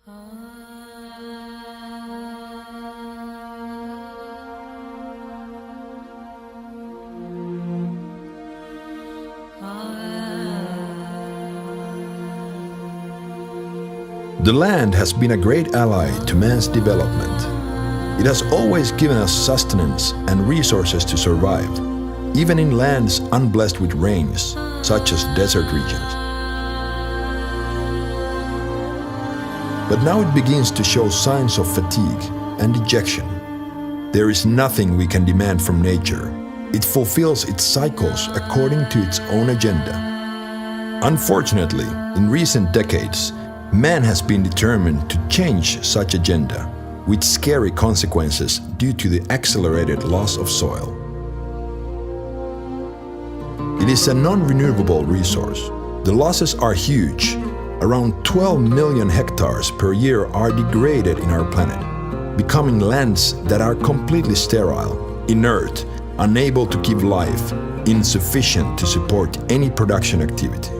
The land has been a great ally to man's development. It has always given us sustenance and resources to survive, even in lands unblessed with rains, such as desert regions. But now it begins to show signs of fatigue and dejection. There is nothing we can demand from nature. It fulfills its cycles according to its own agenda. Unfortunately, in recent decades, man has been determined to change such agenda, with scary consequences due to the accelerated loss of soil. It is a non-renewable resource. The losses are huge. Around 12 million hectares per year are degraded in our planet, becoming lands that are completely sterile, inert, unable to give life, insufficient to support any production activity.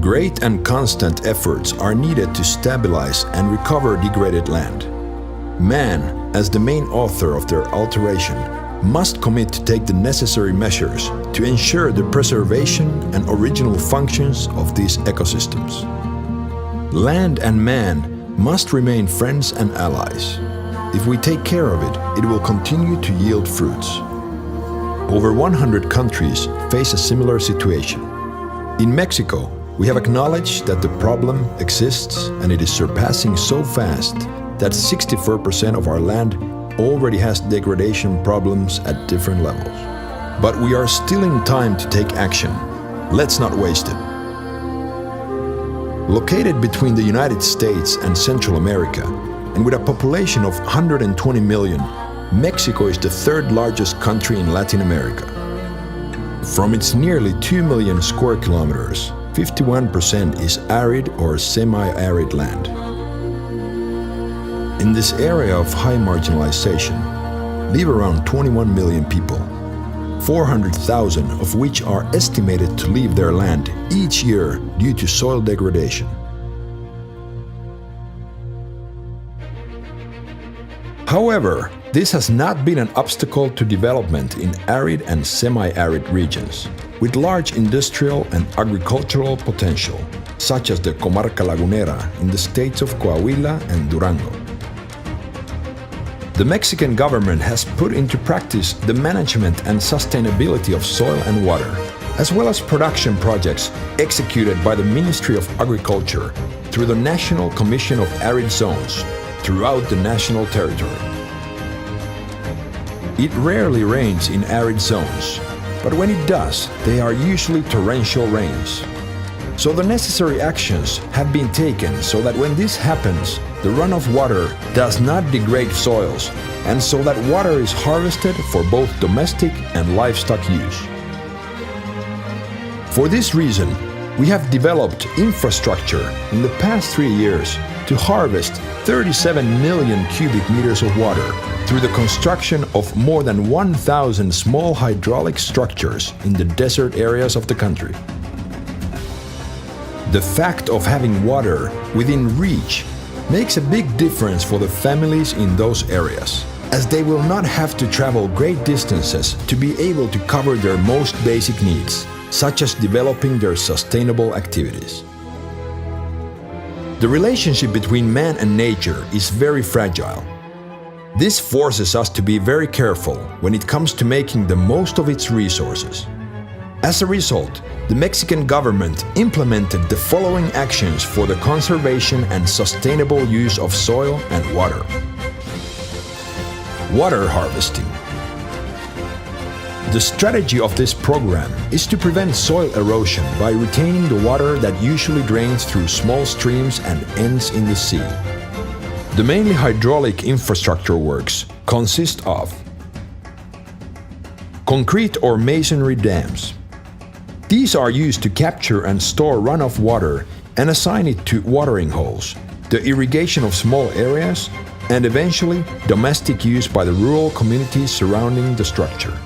Great and constant efforts are needed to stabilize and recover degraded land. Man, as the main author of their alteration, must commit to take the necessary measures to ensure the preservation and original functions of these ecosystems. Land and man must remain friends and allies. If we take care of it, it will continue to yield fruits. Over 100 countries face a similar situation. In Mexico, we have acknowledged that the problem exists, and it is surpassing so fast that 64% of our land already has degradation problems at different levels. But we are still in time to take action. Let's not waste it. Located between the United States and Central America, and with a population of 120 million, Mexico is the third largest country in Latin America. From its nearly 2 million square kilometers, 51% is arid or semi-arid land. In this area of high marginalization live around 21 million people, 400,000 of which are estimated to leave their land each year due to soil degradation. However, this has not been an obstacle to development in arid and semi-arid regions, with large industrial and agricultural potential, such as the Comarca Lagunera in the states of Coahuila and Durango. The Mexican government has put into practice the management and sustainability of soil and water, as well as production projects executed by the Ministry of Agriculture through the National Commission of Arid Zones throughout the national territory. It rarely rains in arid zones, but when it does, they are usually torrential rains. So the necessary actions have been taken so that when this happens, the runoff water does not degrade soils, and so that water is harvested for both domestic and livestock use. For this reason, we have developed infrastructure in the past 3 years to harvest 37 million cubic meters of water through the construction of more than 1,000 small hydraulic structures in the desert areas of the country. The fact of having water within reach makes a big difference for the families in those areas, as they will not have to travel great distances to be able to cover their most basic needs, such as developing their sustainable activities. The relationship between man and nature is very fragile. This forces us to be very careful when it comes to making the most of its resources. As a result, the Mexican government implemented the following actions for the conservation and sustainable use of soil and water. Water harvesting. The strategy of this program is to prevent soil erosion by retaining the water that usually drains through small streams and ends in the sea. The mainly hydraulic infrastructure works consist of concrete or masonry dams. These are used to capture and store runoff water and assign it to watering holes, the irrigation of small areas, and eventually domestic use by the rural communities surrounding the structure.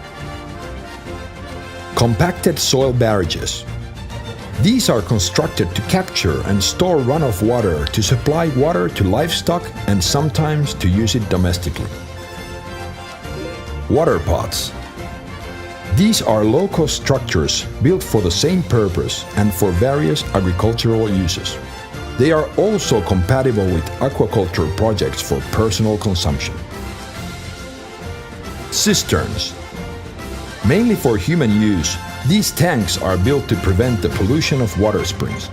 Compacted soil barrages. These are constructed to capture and store runoff water to supply water to livestock and sometimes to use it domestically. Water pots. These are low-cost structures built for the same purpose and for various agricultural uses. They are also compatible with aquaculture projects for personal consumption. Cisterns. Mainly for human use, these tanks are built to prevent the pollution of water springs.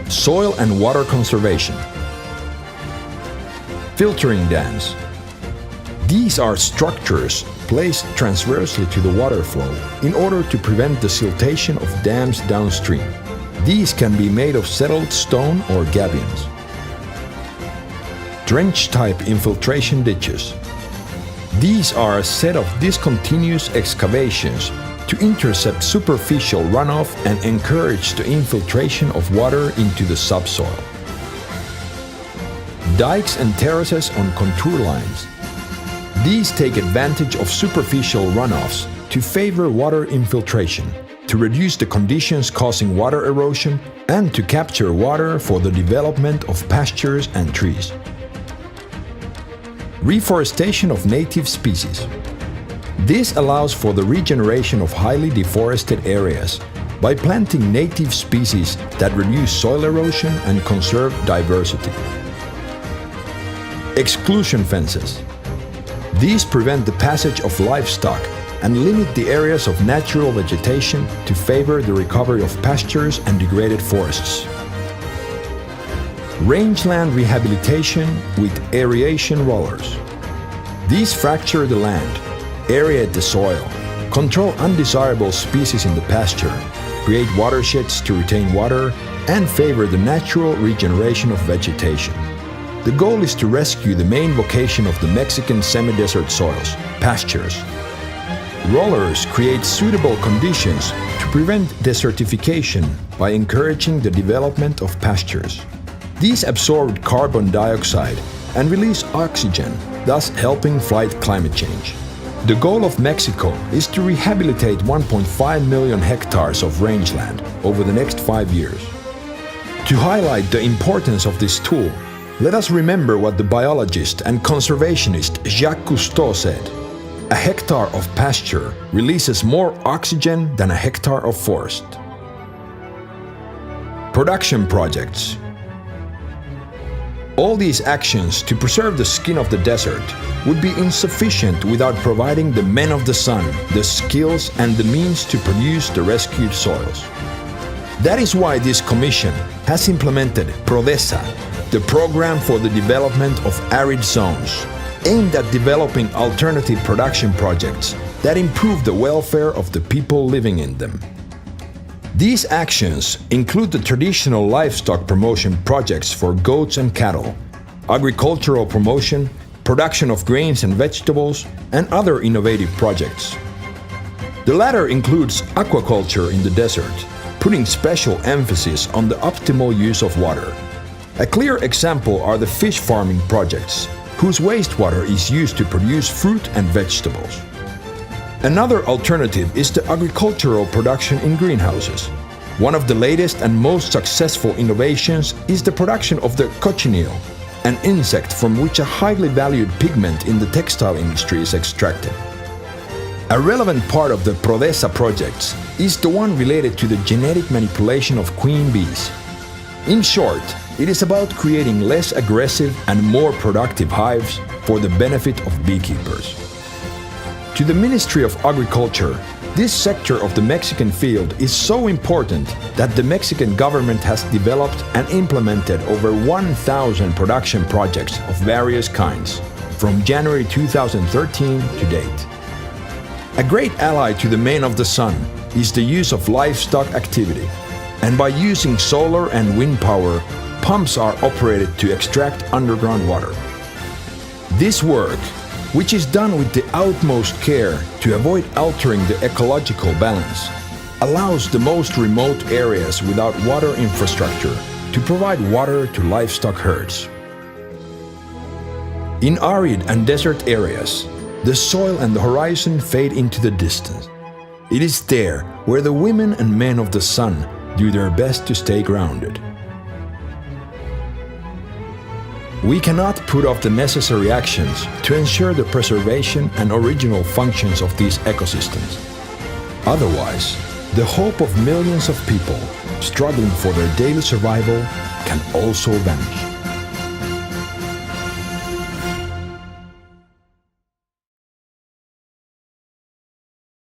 Soil and water conservation. Filtering dams. These are structures placed transversely to the water flow in order to prevent the siltation of dams downstream. These can be made of settled stone or gabions. Trench-type infiltration ditches. These are a set of discontinuous excavations to intercept superficial runoff and encourage the infiltration of water into the subsoil. Dikes and terraces on contour lines. These take advantage of superficial runoffs to favor water infiltration, to reduce the conditions causing water erosion, and to capture water for the development of pastures and trees. Reforestation of native species. This allows for the regeneration of highly deforested areas by planting native species that reduce soil erosion and conserve diversity. Exclusion fences. These prevent the passage of livestock and limit the areas of natural vegetation to favor the recovery of pastures and degraded forests. Rangeland rehabilitation with aeration rollers. These fracture the land, aerate the soil, control undesirable species in the pasture, create watersheds to retain water, and favor the natural regeneration of vegetation. The goal is to rescue the main vocation of the Mexican semi-desert soils, pastures. Rollers create suitable conditions to prevent desertification by encouraging the development of pastures. These absorb carbon dioxide and release oxygen, thus helping fight climate change. The goal of Mexico is to rehabilitate 1.5 million hectares of rangeland over the next 5 years. To highlight the importance of this tool, let us remember what the biologist and conservationist Jacques Cousteau said: "A hectare of pasture releases more oxygen than a hectare of forest." Production projects. All these actions to preserve the skin of the desert would be insufficient without providing the men of the sun the skills and the means to produce the rescued soils. That is why this commission has implemented PRODESA, the Program for the Development of Arid Zones, aimed at developing alternative production projects that improve the welfare of the people living in them. These actions include the traditional livestock promotion projects for goats and cattle, agricultural promotion, production of grains and vegetables, and other innovative projects. The latter includes aquaculture in the desert, putting special emphasis on the optimal use of water. A clear example are the fish farming projects, whose wastewater is used to produce fruit and vegetables. Another alternative is the agricultural production in greenhouses. One of the latest and most successful innovations is the production of the cochineal, an insect from which a highly valued pigment in the textile industry is extracted. A relevant part of the PRODESA projects is the one related to the genetic manipulation of queen bees. In short, it is about creating less aggressive and more productive hives for the benefit of beekeepers. To the Ministry of Agriculture, this sector of the Mexican field is so important that the Mexican government has developed and implemented over 1,000 production projects of various kinds, from January 2013 to date. A great ally to the men of the sun is the use of livestock activity, and by using solar and wind power, pumps are operated to extract underground water. This work, which is done with the utmost care to avoid altering the ecological balance, allows the most remote areas without water infrastructure to provide water to livestock herds. In arid and desert areas, the soil and the horizon fade into the distance. It is there where the women and men of the sun do their best to stay grounded. We cannot put off the necessary actions to ensure the preservation and original functions of these ecosystems. Otherwise, the hope of millions of people struggling for their daily survival can also vanish.